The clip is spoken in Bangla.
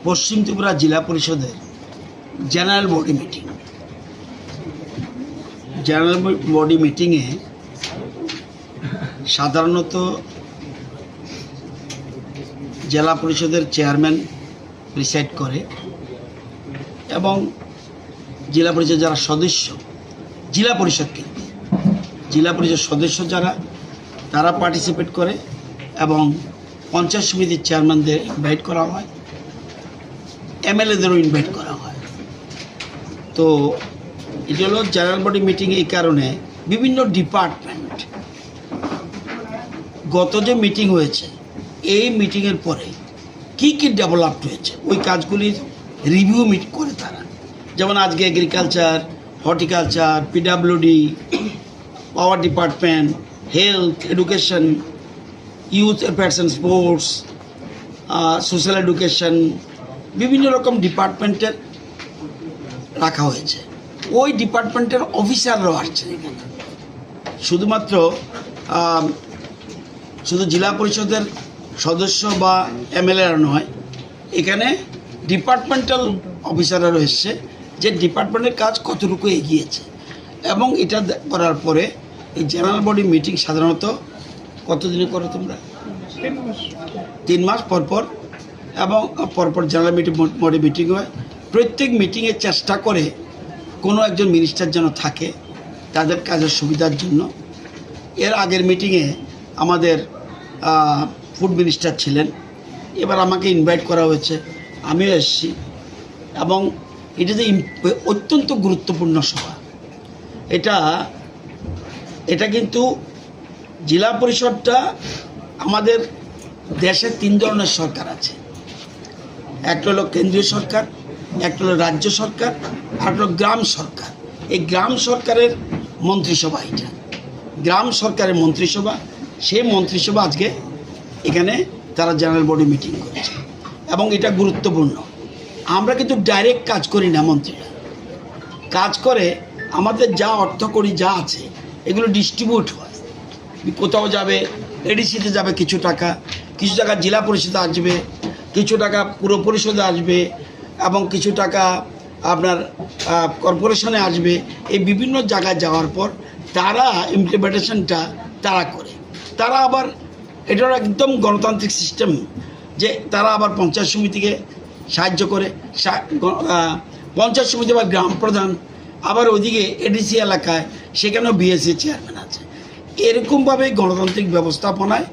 পশ্চিম ত্রিপুরা জেলা পরিষদের জেনারেল বডি মিটিংয়ে সাধারণত জেলা পরিষদের চেয়ারম্যান প্রিসাইড করে এবং জেলা পরিষদ যারা সদস্য, জেলা পরিষদ সদস্য যারা তারা পার্টিসিপেট করে এবং পঞ্চায়েত সমিতির চেয়ারম্যানদের ইনভাইট করা হয়, এমএলএদেরও ইনভাইট করা হয়। তো এটা হলো জেনারেল বডি মিটিং। এই কারণে বিভিন্ন ডিপার্টমেন্ট গত যে মিটিং হয়েছে এই মিটিংয়ের পরে কি ডেভেলপড হয়েছে ওই কাজগুলির রিভিউ করে তারা, যেমন আজকে agriculture, horticulture, PWD, power department, health, education, youth affairs and sports, social education, বিভিন্ন রকম ডিপার্টমেন্টের রাখা হয়েছে। ওই ডিপার্টমেন্টের অফিসাররাও আসছে এখানে, শুধুমাত্র শুধু জেলা পরিষদের সদস্য বা এমএলএরা নয়, এখানে ডিপার্টমেন্টাল অফিসাররা এসছে যে ডিপার্টমেন্টের কাজ কতটুকু এগিয়েছে। এবং এটা করার পরে এই জেনারেল বডি মিটিং সাধারণত কতদিনে করো তোমরা? 3 মাস পর পর, এবং পরপর জেনারেল বডি মিটিং হয়। প্রত্যেক মিটিংয়ে চেষ্টা করে কোনো একজন মিনিস্টার যেন থাকে তাদের কাজের সুবিধার জন্য। এর আগের মিটিংয়ে আমাদের ফুড মিনিস্টার ছিলেন, এবার আমাকে ইনভাইট করা হয়েছে, আমিও এসেছি। এবং এটা যে অত্যন্ত গুরুত্বপূর্ণ সভা, এটা কিন্তু জেলা পরিষদটা আমাদের দেশে 3 ধরনের সরকার আছে। একটা হলো কেন্দ্রীয় সরকার, একটা হলো রাজ্য সরকার, আর একটা হলো গ্রাম সরকার। এই গ্রাম সরকারের মন্ত্রিসভা, এটা গ্রাম সরকারের মন্ত্রিসভা। সেই মন্ত্রিসভা আজকে এখানে তারা জেনারেল বডি মিটিং করেছে এবং এটা গুরুত্বপূর্ণ। আমরা কিন্তু ডাইরেক্ট কাজ করি না, মন্ত্রীরা কাজ করে। আমাদের যা অর্থ করি যা আছে এগুলো ডিস্ট্রিবিউট হয়, কোথাও যাবে এডিসিতে যাবে কিছু টাকা জেলা পরিষদে আসবে, কিছু টাকা পুর পরিষদে আসবে এবং কিছু টাকা আপনার কর্পোরেশনে আসবে। এই বিভিন্ন জায়গায় যাওয়ার পর তারা ইমপ্লিমেন্টেশনটা তারা করে। তারা আবার এটার একদম গণতান্ত্রিক সিস্টেম যে তারা আবার পঞ্চায়েত সমিতিকে সাহায্য করে, পঞ্চায়েত সমিতি বা গ্রাম প্রধান, আবার ওইদিকে এডিসি এলাকায় সেখানেও বিএসসি চেয়ারম্যান আছে। এরকমভাবে গণতান্ত্রিক ব্যবস্থাপনায়